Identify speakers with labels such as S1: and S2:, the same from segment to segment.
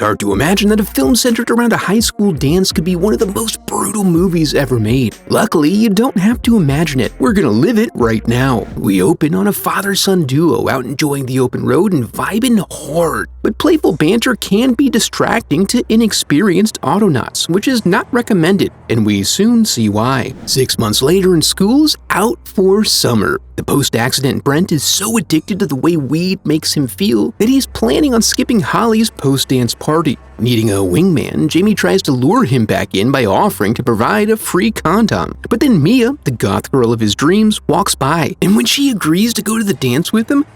S1: It's hard to imagine that a film centered around a high school dance could be one of the most brutal movies ever made. Luckily, you don't have to imagine it. We're gonna live it right now. We open on a father-son duo out enjoying the open road and vibing hard. But playful banter can be distracting to inexperienced autonauts, which is not recommended, and we soon see why. 6 months later and school's out for summer. The post-accident Brent is so addicted to the way weed makes him feel that he's planning on skipping Holly's post-dance party. Needing a wingman, Jamie tries to lure him back in by offering to provide a free condom. But then Mia, the goth girl of his dreams, walks by, and when she agrees to go to the dance with him,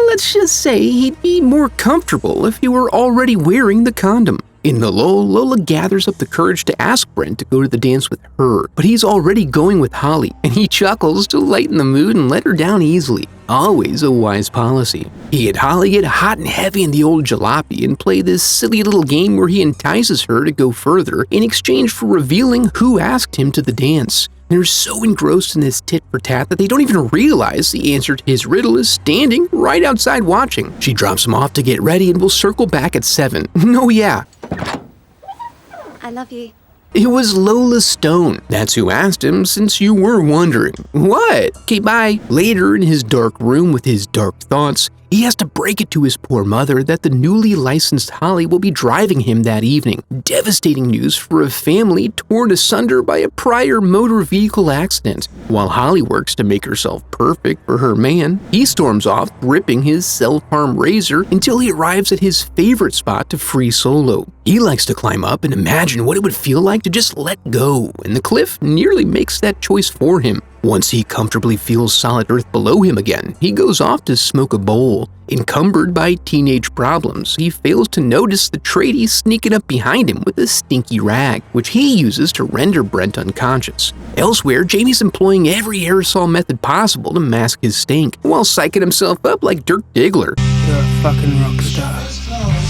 S1: let's just say he'd be more comfortable if he were already wearing the condom. In the lull, Lola gathers up the courage to ask Brent to go to the dance with her, but he's already going with Holly, and he chuckles to lighten the mood and let her down easily. Always a wise policy. He and Holly get hot and heavy in the old jalopy and play this silly little game where he entices her to go further in exchange for revealing who asked him to the dance. They're so engrossed in this tit-for-tat that they don't even realize the answer to his riddle is standing right outside watching. She drops him off to get ready and will circle back at 7. Oh yeah.
S2: I love you.
S1: It was Lola Stone. That's who asked him, since you were wondering. What? Okay, bye. Later, in his dark room with his dark thoughts, he has to break it to his poor mother that the newly licensed Holly will be driving him that evening. Devastating news for a family torn asunder by a prior motor vehicle accident. While Holly works to make herself perfect for her man, he storms off, gripping his self-harm razor until he arrives at his favorite spot to free solo. He likes to climb up and imagine what it would feel like to just let go, and the cliff nearly makes that choice for him. Once he comfortably feels solid earth below him again, he goes off to smoke a bowl. Encumbered by teenage problems, he fails to notice the tradie sneaking up behind him with a stinky rag, which he uses to render Brent unconscious. Elsewhere, Jamie's employing every aerosol method possible to mask his stink, while psyching himself up like Dirk Diggler.
S3: You're a fucking rock star.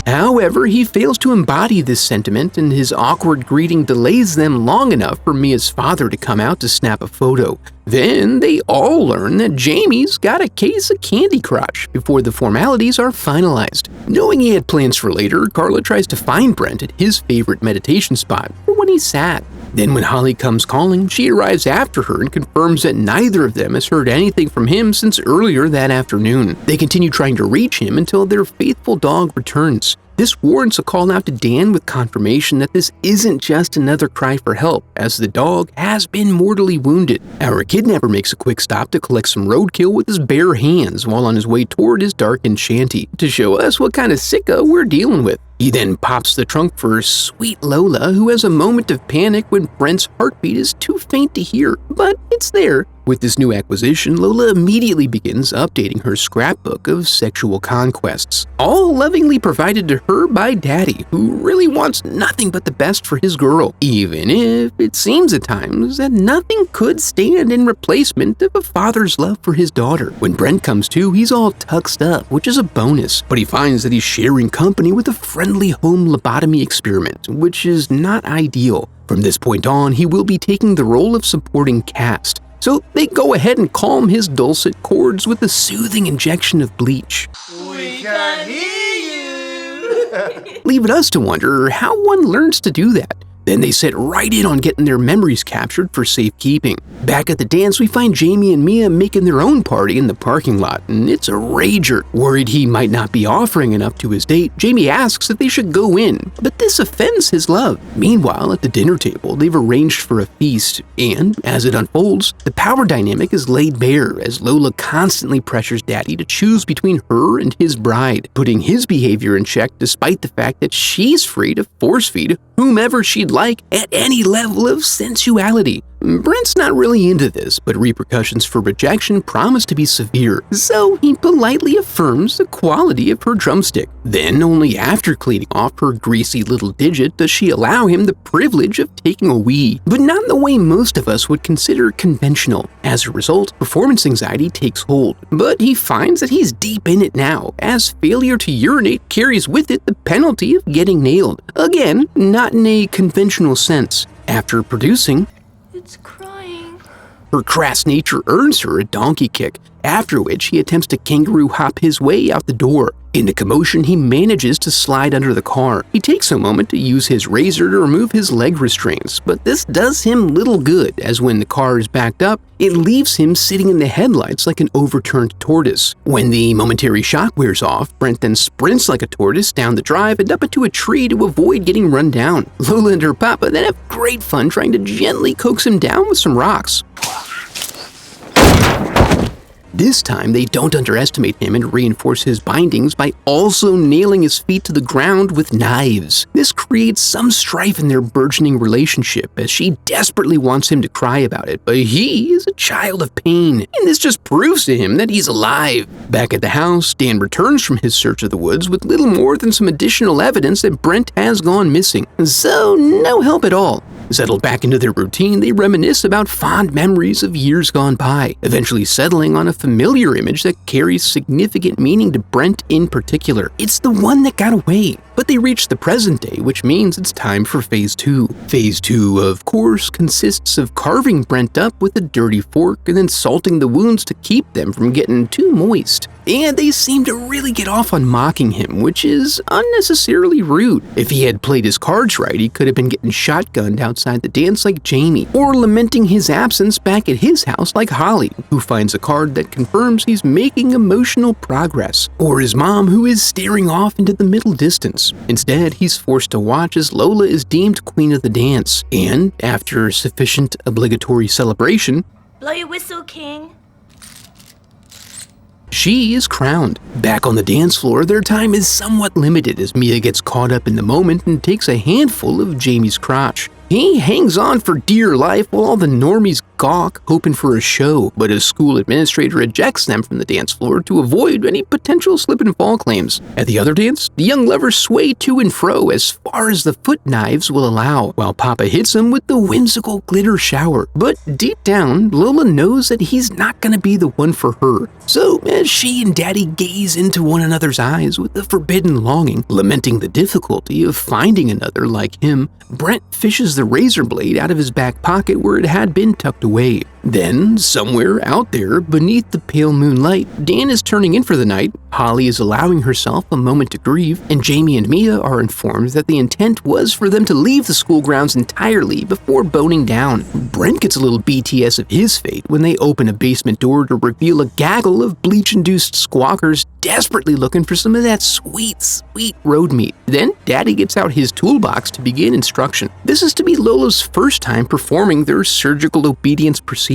S1: However, he fails to embody this sentiment, and his awkward greeting delays them long enough for Mia's father to come out to snap a photo. Then they all learn that Jamie's got a case of Candy Crush before the formalities are finalized. Knowing he had plans for later, Carla tries to find Brent at his favorite meditation spot for when he's sad. Then when Holly comes calling, she arrives after her and confirms that neither of them has heard anything from him since earlier that afternoon. They continue trying to reach him until their faithful dog returns. This warrants a call out to Dan with confirmation that this isn't just another cry for help, as the dog has been mortally wounded. Our kidnapper makes a quick stop to collect some roadkill with his bare hands while on his way toward his darkened shanty, to show us what kind of sicko we're dealing with. He then pops the trunk for sweet Lola, who has a moment of panic when Brent's heartbeat is too faint to hear, but it's there. With this new acquisition, Lola immediately begins updating her scrapbook of sexual conquests, all lovingly provided to her by Daddy, who really wants nothing but the best for his girl, even if it seems at times that nothing could stand in replacement of a father's love for his daughter. When Brent comes to, he's all tuxed up, which is a bonus, but he finds that he's sharing company with a friendly home lobotomy experiment, which is not ideal. From this point on, he will be taking the role of supporting cast. So they go ahead and calm his dulcet chords with a soothing injection of bleach.
S3: We can hear you!
S1: Leaving us to wonder how one learns to do that. Then they set right in on getting their memories captured for safekeeping. Back at the dance, we find Jamie and Mia making their own party in the parking lot, and it's a rager. Worried he might not be offering enough to his date, Jamie asks if they should go in, but this offends his love. Meanwhile, at the dinner table, they've arranged for a feast, and as it unfolds, the power dynamic is laid bare as Lola constantly pressures Daddy to choose between her and his bride, putting his behavior in check despite the fact that she's free to force-feed whomever she'd like at any level of sensuality. Brent's not really into this, but repercussions for rejection promise to be severe, so he politely affirms the quality of her drumstick. Then, only after cleaning off her greasy little digit does she allow him the privilege of taking a wee, but not in the way most of us would consider conventional. As a result, performance anxiety takes hold, but he finds that he's deep in it now, as failure to urinate carries with it the penalty of getting nailed. Again, not in a conventional sense. After producing,
S2: It's crying.
S1: her crass nature earns her a donkey kick, after which he attempts to kangaroo hop his way out the door. In the commotion, he manages to slide under the car. He takes a moment to use his razor to remove his leg restraints, but this does him little good, as when the car is backed up, it leaves him sitting in the headlights like an overturned tortoise. When the momentary shock wears off, Brent then sprints like a tortoise down the drive and up into a tree to avoid getting run down. Lola and her papa then have great fun trying to gently coax him down with some rocks. This time, they don't underestimate him and reinforce his bindings by also nailing his feet to the ground with knives. This creates some strife in their burgeoning relationship, as she desperately wants him to cry about it, but he is a child of pain, and this just proves to him that he's alive. Back at the house, Dan returns from his search of the woods with little more than some additional evidence that Brent has gone missing, so no help at all. Settled back into their routine, they reminisce about fond memories of years gone by, eventually settling on a familiar image that carries significant meaning to Brent in particular. It's the one that got away. But they reach the present day, which means it's time for Phase 2. Phase 2, of course, consists of carving Brent up with a dirty fork and then salting the wounds to keep them from getting too moist. And they seem to really get off on mocking him, which is unnecessarily rude. If he had played his cards right, he could have been getting shotgunned outside the dance like Jamie, or lamenting his absence back at his house like Holly, who finds a card that confirms he's making emotional progress, or his mom, who is staring off into the middle distance. Instead, he's forced to watch as Lola is deemed queen of the dance, and after sufficient obligatory celebration,
S2: Blow your whistle, King.
S1: she is crowned. Back on the dance floor, their time is somewhat limited as Mia gets caught up in the moment and takes a handful of Jamie's crotch. He hangs on for dear life while all the normies gawk, hoping for a show, but his school administrator ejects them from the dance floor to avoid any potential slip and fall claims. At the other dance, the young lovers sway to and fro as far as the foot knives will allow, while Papa hits him with the whimsical glitter shower. But deep down, Lola knows that he's not going to be the one for her. So, as she and Daddy gaze into one another's eyes with a forbidden longing, lamenting the difficulty of finding another like him, Brent fishes the razor blade out of his back pocket where it had been tucked away. Then, somewhere out there, beneath the pale moonlight, Dan is turning in for the night, Holly is allowing herself a moment to grieve, and Jamie and Mia are informed that the intent was for them to leave the school grounds entirely before boning down. Brent gets a little BTS of his fate when they open a basement door to reveal a gaggle of bleach-induced squawkers desperately looking for some of that sweet, sweet road meat. Then, Daddy gets out his toolbox to begin instruction. This is to be Lola's first time performing their surgical obedience procedure.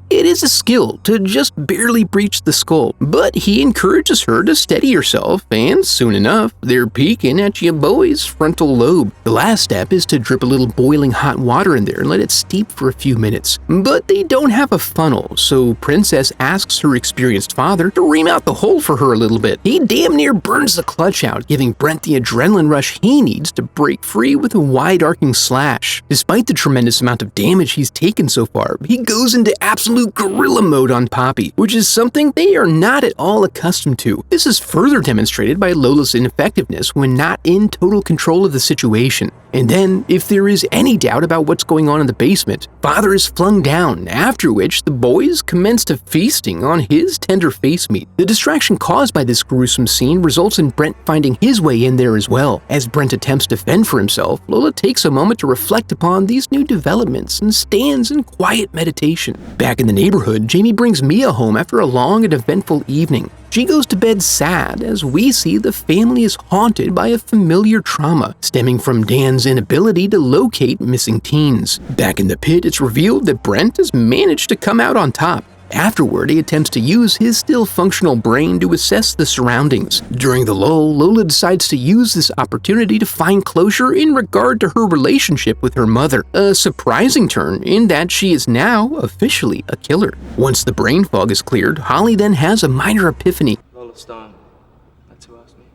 S1: It is a skill to just barely breach the skull, but he encourages her to steady herself, and soon enough, they're peeking at your boy's frontal lobe. The last step is to drip a little boiling hot water in there and let it steep for a few minutes. But they don't have a funnel, so Princess asks her experienced father to ream out the hole for her a little bit. He damn near burns the clutch out, giving Brent the adrenaline rush he needs to break free with a wide-arcing slash. Despite the tremendous amount of damage he's taken so far, he goes into absolute gorilla mode on Poppy, which is something they are not at all accustomed to. This is further demonstrated by Lola's ineffectiveness when not in total control of the situation. And then, if there is any doubt about what's going on in the basement, Father is flung down, after which the boys commence to feasting on his tender face meat. The distraction caused by this gruesome scene results in Brent finding his way in there as well. As Brent attempts to fend for himself, Lola takes a moment to reflect upon these new developments and stands in quiet meditation. Back in the neighborhood, Jamie brings Mia home after a long and eventful evening. She goes to bed sad as we see the family is haunted by a familiar trauma stemming from Dan's inability to locate missing teens. Back in the pit, it's revealed that Brent has managed to come out on top. Afterward, he attempts to use his still functional brain to assess the surroundings. During the lull, Lola decides to use this opportunity to find closure in regard to her relationship with her mother. A surprising turn in that she is now officially a killer. Once the brain fog is cleared, Holly then has a minor epiphany.
S4: Lola's done. That's who asked me.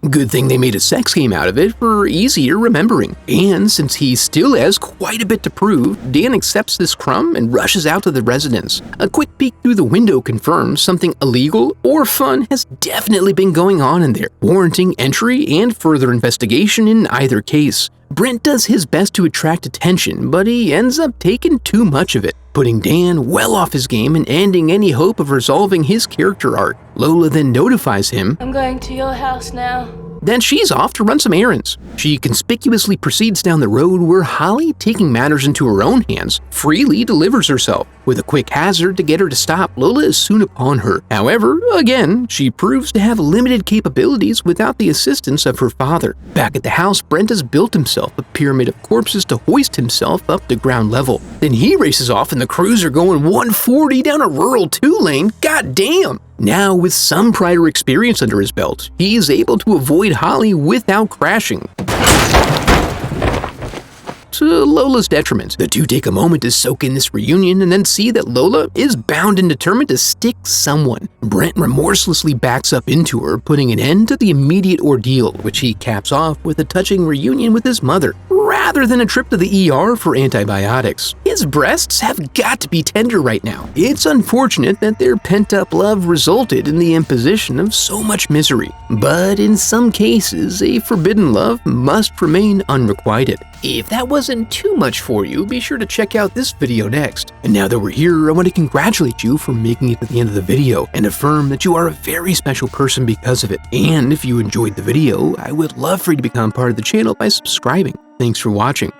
S1: Good thing they made a sex game out of it for easier remembering. And since he still has quite a bit to prove, Dan accepts this crumb and rushes out to the residence. A quick peek through the window confirms something illegal or fun has definitely been going on in there, warranting entry and further investigation in either case. Brent does his best to attract attention, but he ends up taking too much of it, putting Dan well off his game and ending any hope of resolving his character arc. Lola then notifies him
S2: I'm going to your house now.
S1: that she's off to run some errands. She conspicuously proceeds down the road where Holly, taking matters into her own hands, freely delivers herself. With a quick hazard to get her to stop, Lola is soon upon her. However, again, she proves to have limited capabilities without the assistance of her father. Back at the house, Brent has built himself a pyramid of corpses to hoist himself up to ground level. Then he races off in the cruiser going 140 down a rural 2-lane. God damn! Now, with some prior experience under his belt, he is able to avoid Holly without crashing. To Lola's detriment, the two take a moment to soak in this reunion and then see that Lola is bound and determined to stick someone. Brent remorselessly backs up into her, putting an end to the immediate ordeal, which he caps off with a touching reunion with his mother, rather than a trip to the ER for antibiotics. His breasts have got to be tender right now. It's unfortunate that their pent-up love resulted in the imposition of so much misery, but in some cases, a forbidden love must remain unrequited. If that wasn't too much for you, be sure to check out this video next. And now that we're here, I want to congratulate you for making it to the end of the video and affirm that you are a very special person because of it. And if you enjoyed the video, I would love for you to become part of the channel by subscribing. Thanks for watching.